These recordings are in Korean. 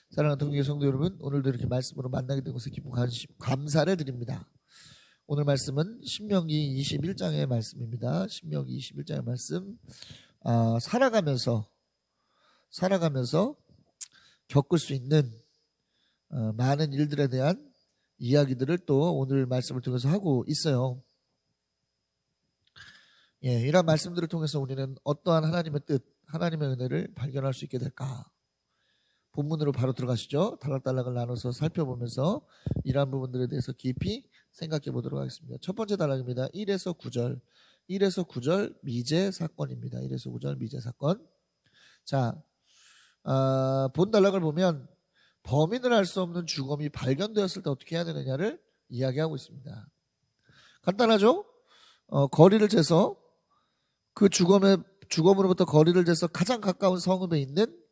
사랑하는 동교회 성도 여러분, 오늘도 이렇게 말씀으로 만나게 된 것에 기쁜 감사를 드립니다. 오늘 말씀은 신명기 21장의 말씀입니다. 신명기 21장의 말씀, 살아가면서 겪을 수 있는 많은 일들에 대한 이야기들을 또 오늘 말씀을 통해서 하고 있어요. 이런 말씀들을 통해서 우리는 어떠한 하나님의 뜻, 하나님의 은혜를 발견할 수 있게 될까? 본문으로 바로 들어가시죠. 단락단락을 나눠서 살펴보면서 이러한 부분들에 대해서 깊이 생각해 보도록 하겠습니다. 첫 번째 단락입니다. 1에서 9절. 1에서 9절 미제 사건입니다. 1에서 9절 미제 사건. 자, 본 단락을 보면 범인을 알 수 없는 주검이 발견되었을 때 어떻게 해야 되느냐를 이야기하고 있습니다. 간단하죠? 거리를 재서 그 주검으로부터 거리를 재서 가장 가까운 성읍에 있는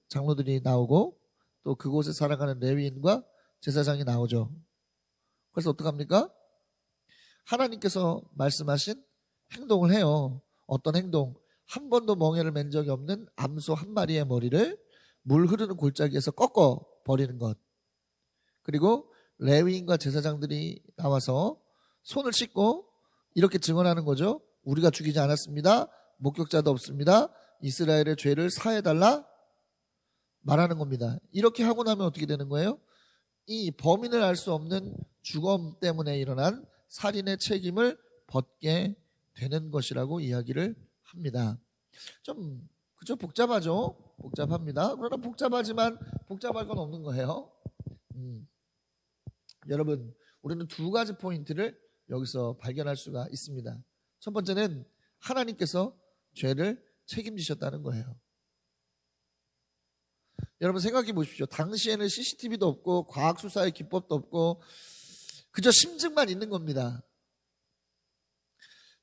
장로들이 나오고 또 그곳에 살아가는 레위인과 제사장이 나오죠. 그래서 어떡합니까? 하나님께서 말씀하신 행동을 해요. 어떤 행동? 한 번도 멍에를 맨 적이 없는 암소 한 마리의 머리를 물 흐르는 골짜기에서 꺾어 버리는 것. 그리고 레위인과 제사장들이 나와서 손을 씻고 이렇게 증언하는 거죠. 우리가 죽이지 않았습니다. 목격자도 없습니다. 이스라엘의 죄를 사해달라 말하는 겁니다. 이렇게 하고 나면 어떻게 되는 거예요? 이 범인을 알 수 없는 주검 때문에 일어난 살인의 책임을 벗게 되는 것이라고 이야기를 합니다. 좀 그죠? 복잡하죠? 복잡합니다. 그러나 복잡하지만 복잡할 건 없는 거예요. 여러분, 우리는 두 가지 포인트를 여기서 발견할 수가 있습니다. 첫 번째는 하나님께서 죄를 책임지셨다는 거예요. 여러분 생각해 보십시오. 당시에는 CCTV도 없고 과학수사의 기법도 없고 그저 심증만 있는 겁니다.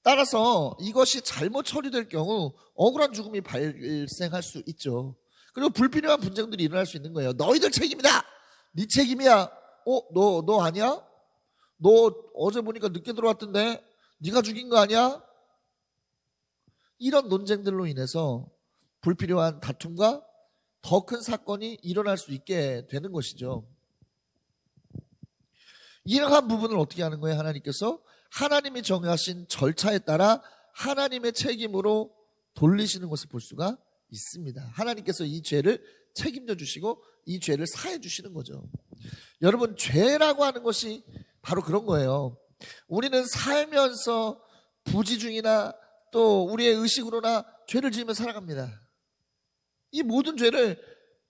따라서 이것이 잘못 처리될 경우 억울한 죽음이 발생할 수 있죠. 그리고 불필요한 분쟁들이 일어날 수 있는 거예요. 너희들 책임이다. 네 책임이야. 너 아니야? 너 어제 보니까 늦게 들어왔던데 네가 죽인 거 아니야? 이런 논쟁들로 인해서 불필요한 다툼과 더 큰 사건이 일어날 수 있게 되는 것이죠. 이러한 부분을 어떻게 하는 거예요? 하나님께서 하나님이 정하신 절차에 따라 하나님의 책임으로 돌리시는 것을 볼 수가 있습니다. 하나님께서 이 죄를 책임져 주시고 이 죄를 사해 주시는 거죠. 여러분, 죄라고 하는 것이 바로 그런 거예요. 우리는 살면서 부지중이나 또 우리의 의식으로나 죄를 지으며 살아갑니다. 이 모든 죄를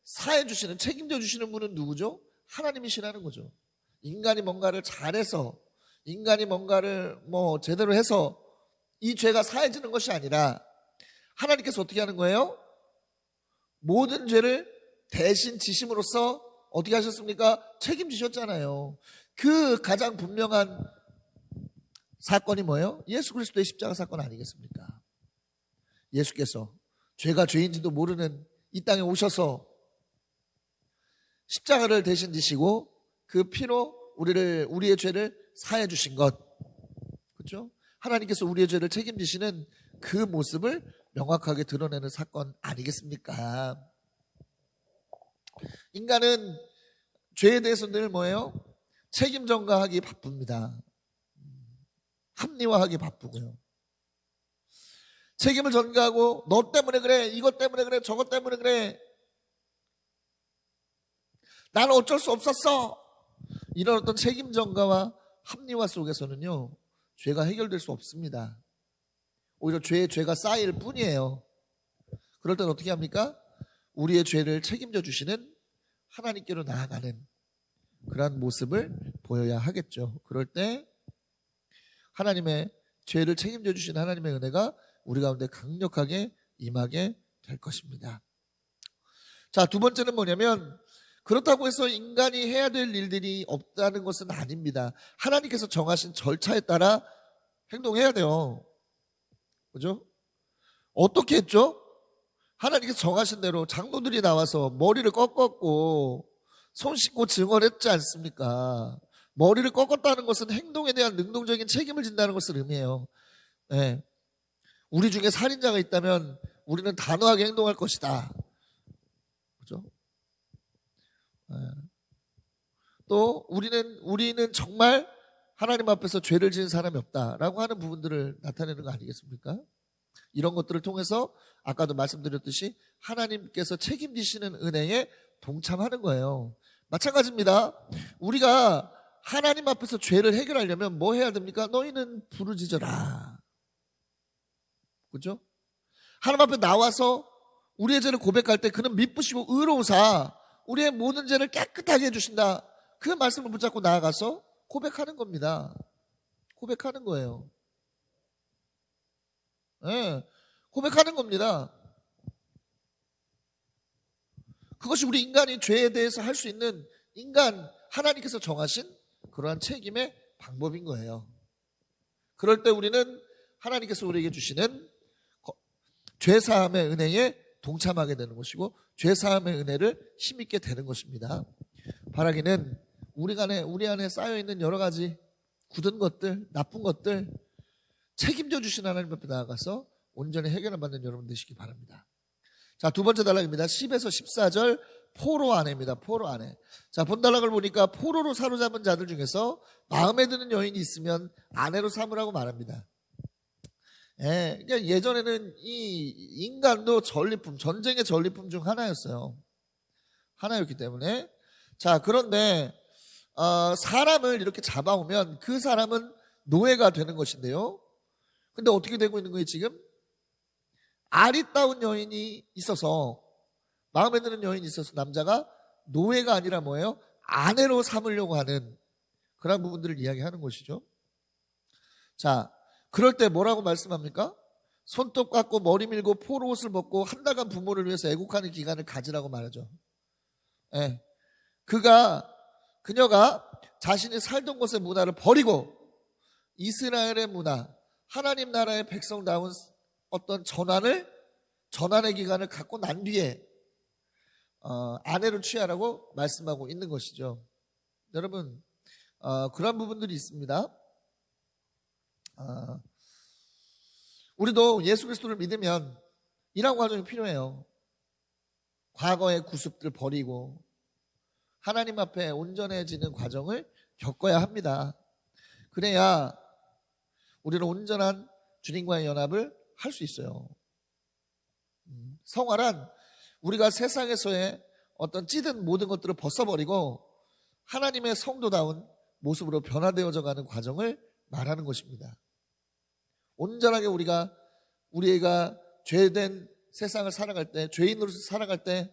사해 주시는, 책임져 주시는 분은 누구죠? 하나님이시라는 거죠. 인간이 뭔가를 잘해서, 인간이 뭔가를 제대로 해서 이 죄가 사해지는 것이 아니라 하나님께서 어떻게 하는 거예요? 모든 죄를 대신 지심으로써 어떻게 하셨습니까? 책임지셨잖아요. 그 가장 분명한 사건이 뭐예요? 예수 그리스도의 십자가 사건 아니겠습니까? 예수께서 죄가 죄인지도 모르는 이 땅에 오셔서 십자가를 대신 지시고 그 피로 우리의 죄를 사해 주신 것. 그렇죠? 하나님께서 우리의 죄를 책임지시는 그 모습을 명확하게 드러내는 사건 아니겠습니까? 인간은 죄에 대해서 늘 뭐예요? 책임 전가하기 바쁩니다. 합리화하기 바쁘고요. 책임을 전가하고 너 때문에 그래, 이것 때문에 그래, 저것 때문에 그래, 나는 어쩔 수 없었어. 이런 어떤 책임 전가와 합리화 속에서는요, 죄가 해결될 수 없습니다. 오히려 죄가 쌓일 뿐이에요. 그럴 땐 어떻게 합니까? 우리의 죄를 책임져 주시는 하나님께로 나아가는 그러한 모습을 보여야 하겠죠. 그럴 때 하나님의 죄를 책임져 주시는 하나님의 은혜가 우리 가운데 강력하게 임하게 될 것입니다. 자, 두 번째는 뭐냐면 그렇다고 해서 인간이 해야 될 일들이 없다는 것은 아닙니다. 하나님께서 정하신 절차에 따라 행동해야 돼요. 그죠? 어떻게 했죠? 하나님께서 정하신 대로 장로들이 나와서 머리를 꺾었고 손 씻고 증언했지 않습니까? 머리를 꺾었다는 것은 행동에 대한 능동적인 책임을 진다는 것을 의미해요. 네. 우리 중에 살인자가 있다면 우리는 단호하게 행동할 것이다. 그죠? 또 우리는 정말 하나님 앞에서 죄를 지은 사람이 없다라고 하는 부분들을 나타내는 거 아니겠습니까? 이런 것들을 통해서 아까도 말씀드렸듯이 하나님께서 책임지시는 은혜에 동참하는 거예요. 마찬가지입니다. 우리가 하나님 앞에서 죄를 해결하려면 뭐 해야 됩니까? 너희는 부르짖어라. 그렇죠? 하나님 앞에 나와서 우리의 죄를 고백할 때 그는 미쁘시고 의로우사 우리의 모든 죄를 깨끗하게 해주신다. 그 말씀을 붙잡고 나아가서 고백하는 겁니다. 고백하는 거예요. 네, 고백하는 겁니다. 그것이 우리 인간이 죄에 대해서 할 수 있는 하나님께서 정하신 그러한 책임의 방법인 거예요. 그럴 때 우리는 하나님께서 우리에게 주시는 죄사함의 은혜에 동참하게 되는 것이고 죄사함의 은혜를 힘있게 되는 것입니다. 바라기는 우리 안에 쌓여있는 여러 가지 굳은 것들, 나쁜 것들 책임져 주신 하나님 앞에 나아가서 온전히 해결을 받는 여러분 되시기 바랍니다. 자, 두 번째 단락입니다. 10에서 14절 포로 아내입니다. 포로 아내. 자, 본 단락을 보니까 포로로 사로잡은 자들 중에서 마음에 드는 여인이 있으면 아내로 삼으라고 말합니다. 그러니까 예전에는 이 인간도 전쟁의 전리품 중 하나였기 때문에 자, 그런데 사람을 이렇게 잡아오면 그 사람은 노예가 되는 것인데요. 근데 어떻게 되고 있는 거예요, 지금? 아리따운 여인이 있어서 마음에 드는 여인이 있어서 남자가 노예가 아니라 뭐예요? 아내로 삼으려고 하는 그런 부분들을 이야기하는 것이죠. 자, 그럴 때 뭐라고 말씀합니까? 손톱 깎고 머리 밀고 포로 옷을 벗고 한 달간 부모를 위해서 애국하는 기간을 가지라고 말하죠. 그녀가 자신이 살던 곳의 문화를 버리고 이스라엘의 문화, 하나님 나라의 백성다운 어떤 전환의 기간을 갖고 난 뒤에 아내를 취하라고 말씀하고 있는 것이죠. 여러분, 그런 부분들이 있습니다. 우리도 예수 그리스도를 믿으면 이런 과정이 필요해요. 과거의 구습들 버리고 하나님 앞에 온전해지는 과정을 겪어야 합니다. 그래야 우리는 온전한 주님과의 연합을 할 수 있어요. 성화란 우리가 세상에서의 어떤 찌든 모든 것들을 벗어버리고 하나님의 성도다운 모습으로 변화되어져 가는 과정을 말하는 것입니다. 온전하게 우리가 죄된 세상을 살아갈 때, 죄인으로서 살아갈 때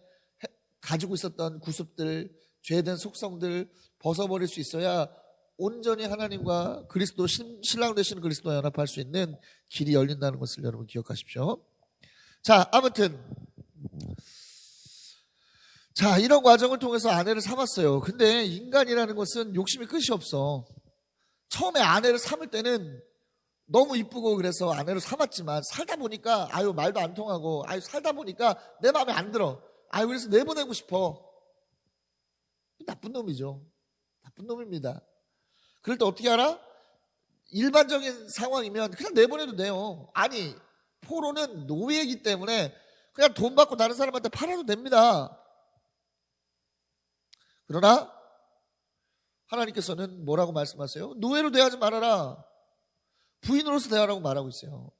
가지고 있었던 구습들, 죄된 속성들 벗어버릴 수 있어야 온전히 하나님과 그리스도, 신랑 되시는 그리스도와 연합할 수 있는 길이 열린다는 것을 여러분 기억하십시오. 자, 아무튼 이런 과정을 통해서 아내를 삼았어요. 근데 인간이라는 것은 욕심이 끝이 없어. 처음에 아내를 삼을 때는 너무 이쁘고 그래서 아내로 삼았지만 살다 보니까 말도 안 통하고 살다 보니까 내 마음에 안 들어. 그래서 내보내고 싶어. 나쁜 놈이죠. 나쁜 놈입니다. 그럴 때 어떻게 알아? 일반적인 상황이면 그냥 내보내도 돼요. 포로는 노예이기 때문에 그냥 돈 받고 다른 사람한테 팔아도 됩니다. 그러나 하나님께서는 뭐라고 말씀하세요? 노예로 대하지 말아라. 부인으로서 대하라고 말하고 있어요.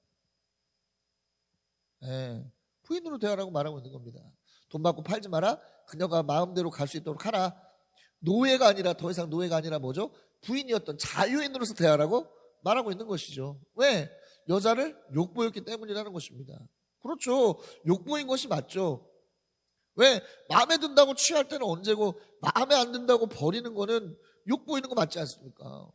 부인으로 대하라고 말하고 있는 겁니다. 돈 받고 팔지 마라. 그녀가 마음대로 갈 수 있도록 하라. 노예가 아니라, 더 이상 노예가 아니라 뭐죠? 부인이었던 자유인으로서 대하라고 말하고 있는 것이죠. 왜? 여자를 욕보였기 때문이라는 것입니다. 그렇죠. 욕보인 것이 맞죠. 왜? 마음에 든다고 취할 때는 언제고 마음에 안 든다고 버리는 거는 욕보이는 거 맞지 않습니까?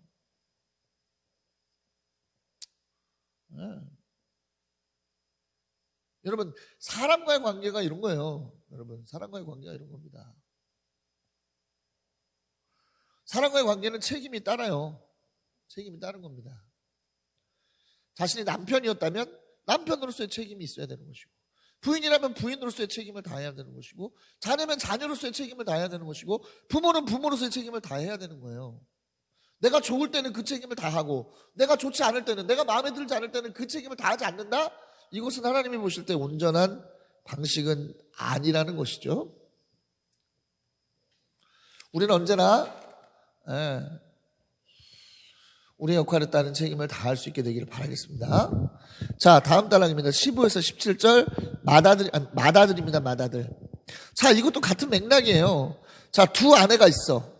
여러분, 사람과의 관계가 이런 거예요. 여러분, 사람과의 관계가 이런 겁니다. 사람과의 관계는 책임이 따라요. 책임이 따른 겁니다. 자신이 남편이었다면 남편으로서의 책임이 있어야 되는 것이고, 부인이라면 부인으로서의 책임을 다해야 되는 것이고, 자녀면 자녀로서의 책임을 다해야 되는 것이고, 부모는 부모로서의 책임을 다해야 되는 거예요. 내가 좋을 때는 그 책임을 다하고, 내가 좋지 않을 때는, 내가 마음에 들지 않을 때는 그 책임을 다하지 않는다? 이것은 하나님이 보실 때 온전한 방식은 아니라는 것이죠. 우리는 언제나 우리의 역할에 따른 책임을 다할 수 있게 되기를 바라겠습니다. 자, 다음 단락입니다. 15에서 17절 맏아들입니다. 맏아들. 자, 이것도 같은 맥락이에요. 자, 두 아내가 있어.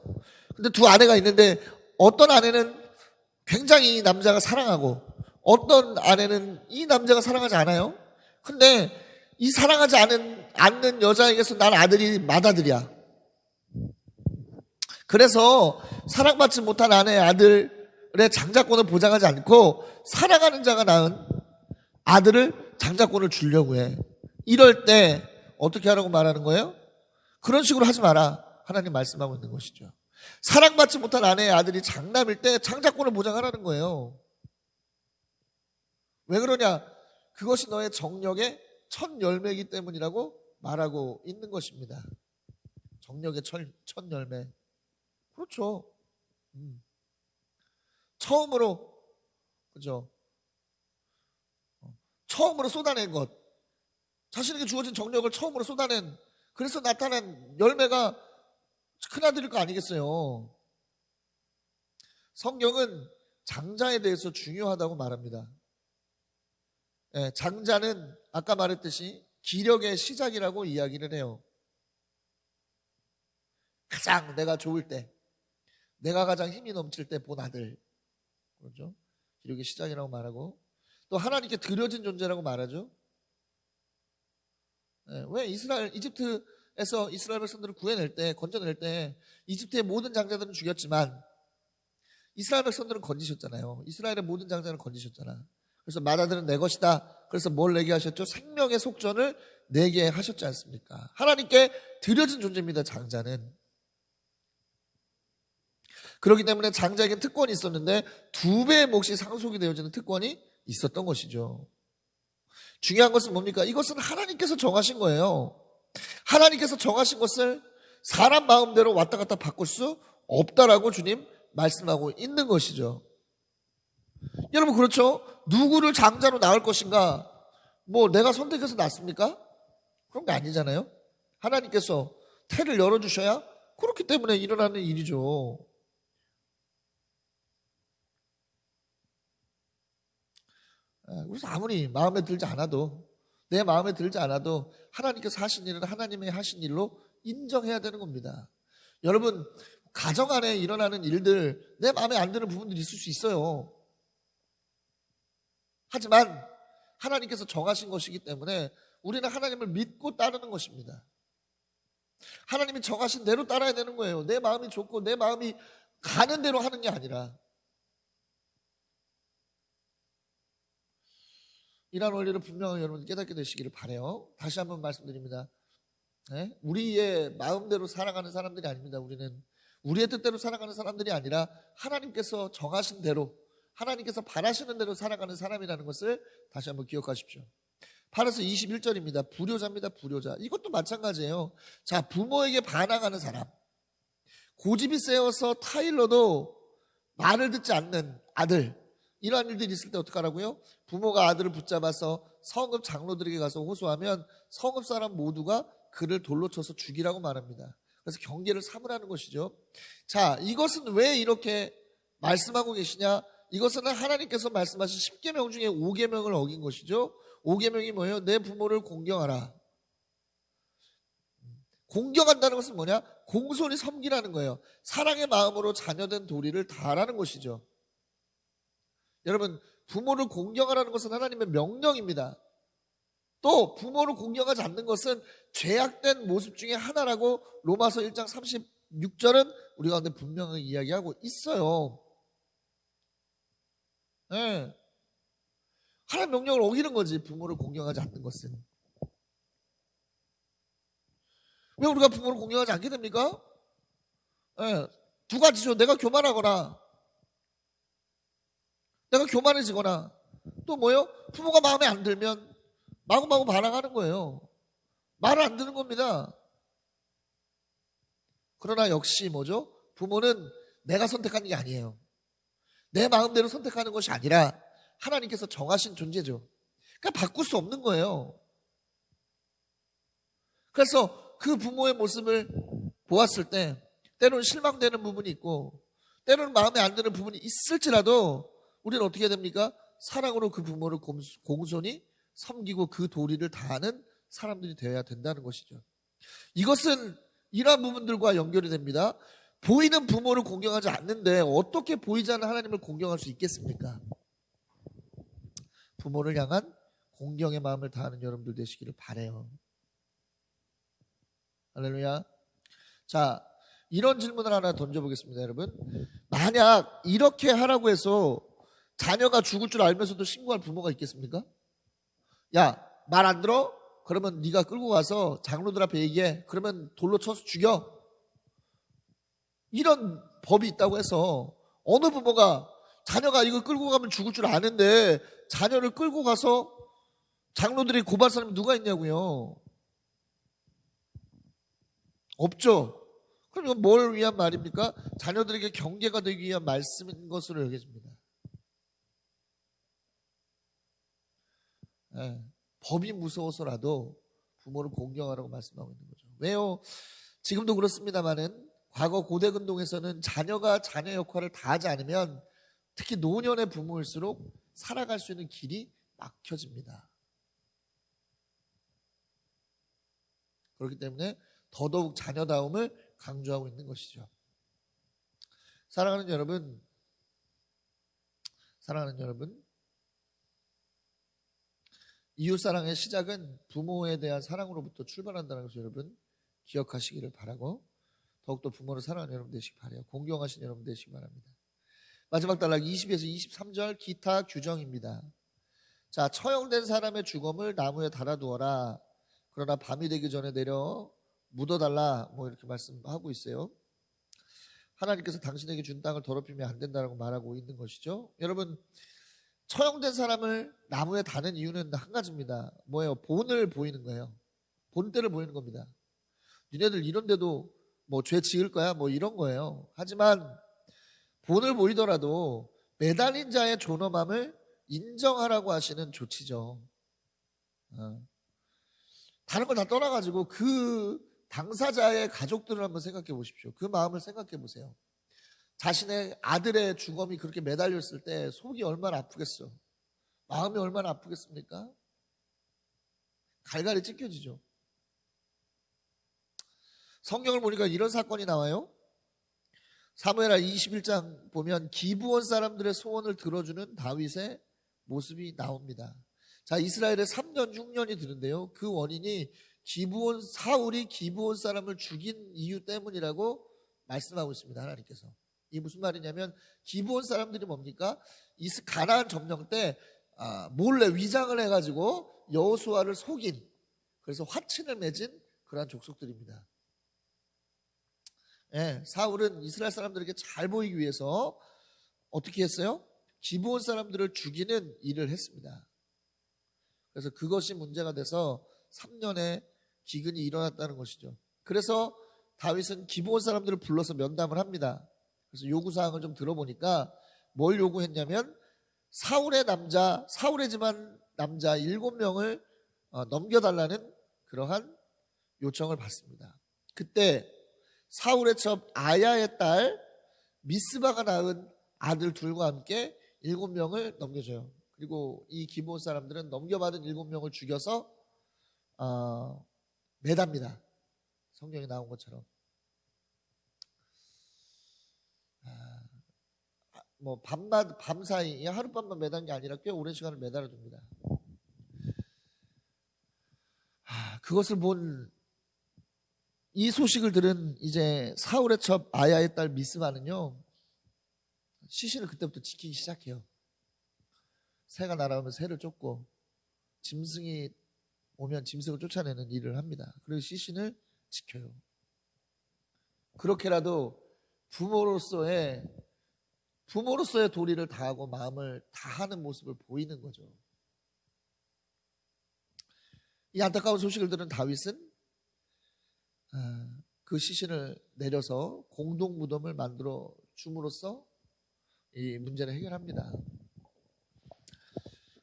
근데 두 아내가 있는데 어떤 아내는 굉장히 이 남자가 사랑하고 어떤 아내는 이 남자가 사랑하지 않아요. 근데 이 사랑하지 않는 여자에게서 난 아들이 맏아들이야. 그래서 사랑받지 못한 아내의 아들의 장자권을 보장하지 않고 사랑하는 자가 낳은 아들을 장자권을 주려고 해. 이럴 때 어떻게 하라고 말하는 거예요? 그런 식으로 하지 마라. 하나님 말씀하고 있는 것이죠. 사랑받지 못한 아내의 아들이 장남일 때 장자권을 보장하라는 거예요. 왜 그러냐? 그것이 너의 정력의 첫 열매이기 때문이라고 말하고 있는 것입니다. 정력의 첫 열매. 그렇죠. 처음으로, 그죠? 처음으로 쏟아낸 것. 자신에게 주어진 정력을 처음으로 쏟아낸, 그래서 나타난 열매가 큰아들일 거 아니겠어요. 성경은 장자에 대해서 중요하다고 말합니다. 장자는 아까 말했듯이 기력의 시작이라고 이야기를 해요. 가장 내가 좋을 때, 내가 가장 힘이 넘칠 때 본 아들. 그렇죠? 기력의 시작이라고 말하고 또 하나님께 드려진 존재라고 말하죠. 왜 이집트에서 이스라엘 백성들을 구해낼 때, 건져낼 때 이집트의 모든 장자들은 죽였지만 이스라엘 백성들은 건지셨잖아요. 이스라엘의 모든 장자를 건지셨잖아. 그래서 맏아들은 내 것이다. 그래서 뭘 내게 하셨죠? 생명의 속전을 내게 하셨지 않습니까? 하나님께 드려진 존재입니다. 장자는. 그렇기 때문에 장자에게 특권이 있었는데 2배의 몫이 상속이 되어지는 특권이 있었던 것이죠. 중요한 것은 뭡니까? 이것은 하나님께서 정하신 거예요. 하나님께서 정하신 것을 사람 마음대로 왔다 갔다 바꿀 수 없다라고 주님 말씀하고 있는 것이죠. 여러분 그렇죠? 누구를 장자로 낳을 것인가? 뭐 내가 선택해서 낳습니까? 그런 게 아니잖아요. 하나님께서 태를 열어주셔야 그렇기 때문에 일어나는 일이죠. 그래서 아무리 마음에 들지 않아도, 내 마음에 들지 않아도 하나님께서 하신 일은 하나님의 하신 일로 인정해야 되는 겁니다. 여러분 가정 안에 일어나는 일들 내 마음에 안 드는 부분들이 있을 수 있어요. 하지만 하나님께서 정하신 것이기 때문에 우리는 하나님을 믿고 따르는 것입니다. 하나님이 정하신 대로 따라야 되는 거예요. 내 마음이 좋고 내 마음이 가는 대로 하는 게 아니라. 이러한 원리를 분명히 여러분 깨닫게 되시기를 바라요. 다시 한번 말씀드립니다. 우리의 마음대로 살아가는 사람들이 아닙니다. 우리는 우리의 뜻대로 살아가는 사람들이 아니라 하나님께서 정하신 대로, 하나님께서 바라시는 대로 살아가는 사람이라는 것을 다시 한번 기억하십시오. 8에서 21절입니다. 불효자입니다. 불효자. 이것도 마찬가지예요. 자, 부모에게 반항하는 사람, 고집이 세어서 타일러도 말을 듣지 않는 아들, 이러한 일들이 있을 때 어떡하라고요? 부모가 아들을 붙잡아서 성읍 장로들에게 가서 호소하면 성읍 사람 모두가 그를 돌로 쳐서 죽이라고 말합니다. 그래서 경계를 삼으라는 것이죠. 자, 이것은 왜 이렇게 말씀하고 계시냐? 이것은 하나님께서 말씀하신 10계명 중에 5계명을 어긴 것이죠. 5계명이 뭐예요? 내 부모를 공경하라. 공경한다는 것은 뭐냐? 공손히 섬기라는 거예요. 사랑의 마음으로 자녀된 도리를 다하라는 것이죠. 여러분, 부모를 공경하라는 것은 하나님의 명령입니다. 또 부모를 공경하지 않는 것은 죄악된 모습 중에 하나라고 로마서 1장 36절은 우리 가운데 분명히 이야기하고 있어요. 네. 하나님의 명령을 어기는 거지, 부모를 공경하지 않는 것은. 왜 우리가 부모를 공경하지 않게 됩니까? 네. 두 가지죠. 내가 교만하거나, 내가 교만해지거나, 또 뭐요? 부모가 마음에 안 들면 마구마구 반항하는 거예요. 말을 안 듣는 겁니다. 그러나 역시 뭐죠? 부모는 내가 선택하는 게 아니에요. 내 마음대로 선택하는 것이 아니라 하나님께서 정하신 존재죠. 그러니까 바꿀 수 없는 거예요. 그래서 그 부모의 모습을 보았을 때 때로는 실망되는 부분이 있고 때로는 마음에 안 드는 부분이 있을지라도 우리는 어떻게 해야 됩니까? 사랑으로 그 부모를 공손히 섬기고 그 도리를 다하는 사람들이 되어야 된다는 것이죠. 이것은 이러한 부분들과 연결이 됩니다. 보이는 부모를 공경하지 않는데 어떻게 보이지 않는 하나님을 공경할 수 있겠습니까? 부모를 향한 공경의 마음을 다하는 여러분들 되시기를 바라요. 할렐루야. 자, 이런 질문을 하나 던져보겠습니다, 여러분. 만약 이렇게 하라고 해서 자녀가 죽을 줄 알면서도 신고할 부모가 있겠습니까? 야, 말 안 들어? 그러면 네가 끌고 가서 장로들 앞에 얘기해. 그러면 돌로 쳐서 죽여. 이런 법이 있다고 해서 어느 부모가 자녀가 이거 끌고 가면 죽을 줄 아는데 자녀를 끌고 가서 장로들이 고발 사람이 누가 있냐고요. 없죠. 그럼 이건 뭘 위한 말입니까? 자녀들에게 경계가 되기 위한 말씀인 것으로 여겨집니다. 네. 법이 무서워서라도 부모를 공경하라고 말씀하고 있는 거죠. 왜요? 지금도 그렇습니다만은 과거 고대 근동에서는 자녀가 자녀 역할을 다하지 않으면 특히 노년의 부모일수록 살아갈 수 있는 길이 막혀집니다. 그렇기 때문에 더더욱 자녀다움을 강조하고 있는 것이죠. 사랑하는 여러분, 이웃사랑의 시작은 부모에 대한 사랑으로부터 출발한다는 것을 여러분 기억하시기를 바라고 더욱더 부모를 사랑하는 여러분 되시기 바라요. 공경하시는 여러분 되시기 바랍니다. 마지막 단락 20에서 23절 기타 규정입니다. 자, 처형된 사람의 주검을 나무에 달아두어라. 그러나 밤이 되기 전에 내려 묻어달라. 이렇게 말씀하고 있어요. 하나님께서 당신에게 준 땅을 더럽히면 안 된다고 말하고 있는 것이죠. 여러분, 처형된 사람을 나무에 다는 이유는 한 가지입니다. 뭐예요? 본을 보이는 거예요. 본때를 보이는 겁니다. 니네들 이런데도 죄 지을 거야? 이런 거예요. 하지만 본을 보이더라도 매달린 자의 존엄함을 인정하라고 하시는 조치죠. 다른 걸 다 떠나가지고 그 당사자의 가족들을 한번 생각해 보십시오. 그 마음을 생각해 보세요. 자신의 아들의 주검이 그렇게 매달렸을 때 속이 얼마나 아프겠어. 마음이 얼마나 아프겠습니까? 갈갈이 찢겨지죠. 성경을 보니까 이런 사건이 나와요. 사무엘하 21장 보면 기브온 사람들의 소원을 들어주는 다윗의 모습이 나옵니다. 자, 이스라엘에 3년 6년이 드는데요. 그 원인이 사울이 기브온 사람을 죽인 이유 때문이라고 말씀하고 있습니다. 하나님께서. 이게 무슨 말이냐면 기브온 사람들이 뭡니까? 가나안 점령 때 몰래 위장을 해가지고 여호수아를 속인, 그래서 화친을 맺은 그러한 족속들입니다. 예, 사울은 이스라엘 사람들에게 잘 보이기 위해서 어떻게 했어요? 기브온 사람들을 죽이는 일을 했습니다. 그래서 그것이 문제가 돼서 3년의 기근이 일어났다는 것이죠. 그래서 다윗은 기브온 사람들을 불러서 면담을 합니다. 그래서 요구사항을 좀 들어보니까 뭘 요구했냐면 사울의 집안 남자 7명을 넘겨달라는 그러한 요청을 받습니다. 그때 사울의 첩 아야의 딸 미스바가 낳은 아들 둘과 함께 7명을 넘겨줘요. 그리고 이 기브온 사람들은 넘겨받은 7명을 죽여서 매답니다. 성경에 나온 것처럼. 밤사이 하룻밤만 매단 게 아니라 꽤 오랜 시간을 매달아 줍니다. 그것을 본 이 소식을 들은 이제 사울의 첩 아야의 딸 미스바는요, 시신을 그때부터 지키기 시작해요. 새가 날아오면 새를 쫓고 짐승이 오면 짐승을 쫓아내는 일을 합니다. 그리고 시신을 지켜요. 그렇게라도 부모로서의 도리를 다하고 마음을 다하는 모습을 보이는 거죠. 이 안타까운 소식을 들은 다윗은 그 시신을 내려서 공동 무덤을 만들어 줌으로써 이 문제를 해결합니다.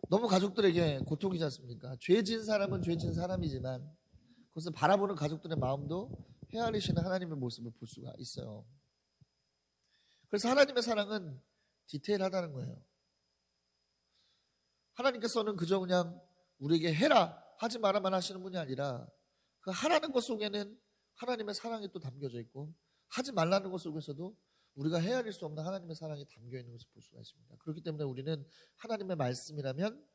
너무 가족들에게 고통이지 않습니까? 죄진 사람은 죄진 사람이지만 그것을 바라보는 가족들의 마음도 헤아리시는 하나님의 모습을 볼 수가 있어요. 그래서 하나님의 사랑은 디테일하다는 거예요. 하나님께서는 그저 그냥 우리에게 해라 하지 말아만 하시는 분이 아니라 그 하라는 것 속에는 하나님의 사랑이 또 담겨져 있고 하지 말라는 것 속에서도 우리가 헤아릴 수 없는 하나님의 사랑이 담겨 있는 것을 볼 수가 있습니다. 그렇기 때문에 우리는 하나님의 말씀이라면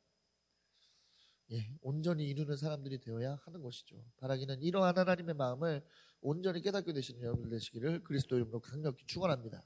온전히 이루는 사람들이 되어야 하는 것이죠. 바라기는 이러한 하나님의 마음을 온전히 깨닫게 되시는 여러분들 되시기를 그리스도 이름으로 강력히 축원합니다.